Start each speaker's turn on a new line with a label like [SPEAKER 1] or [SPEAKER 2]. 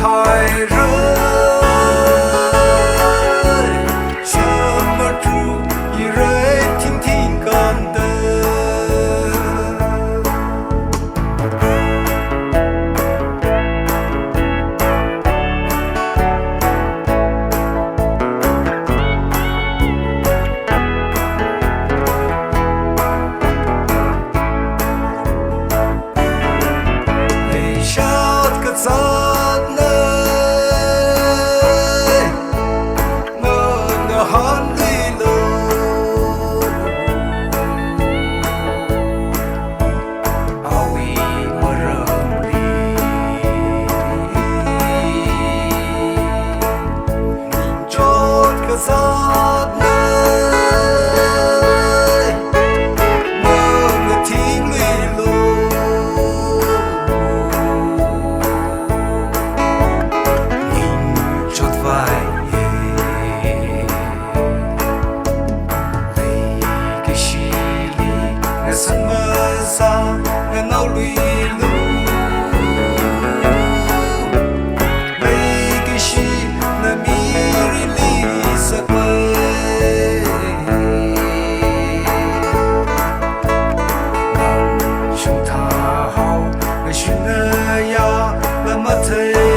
[SPEAKER 1] 海人，什么主一人听听感的。leishat kazat nơi ngơ han đi lô awi horam đi leishat kazat nơi ngơ thiên đi lô sân mơ xa nấu lùi lù mấy cái gì là mi ri li sa quê chúng ta hao ngày chuyện ya là mất thế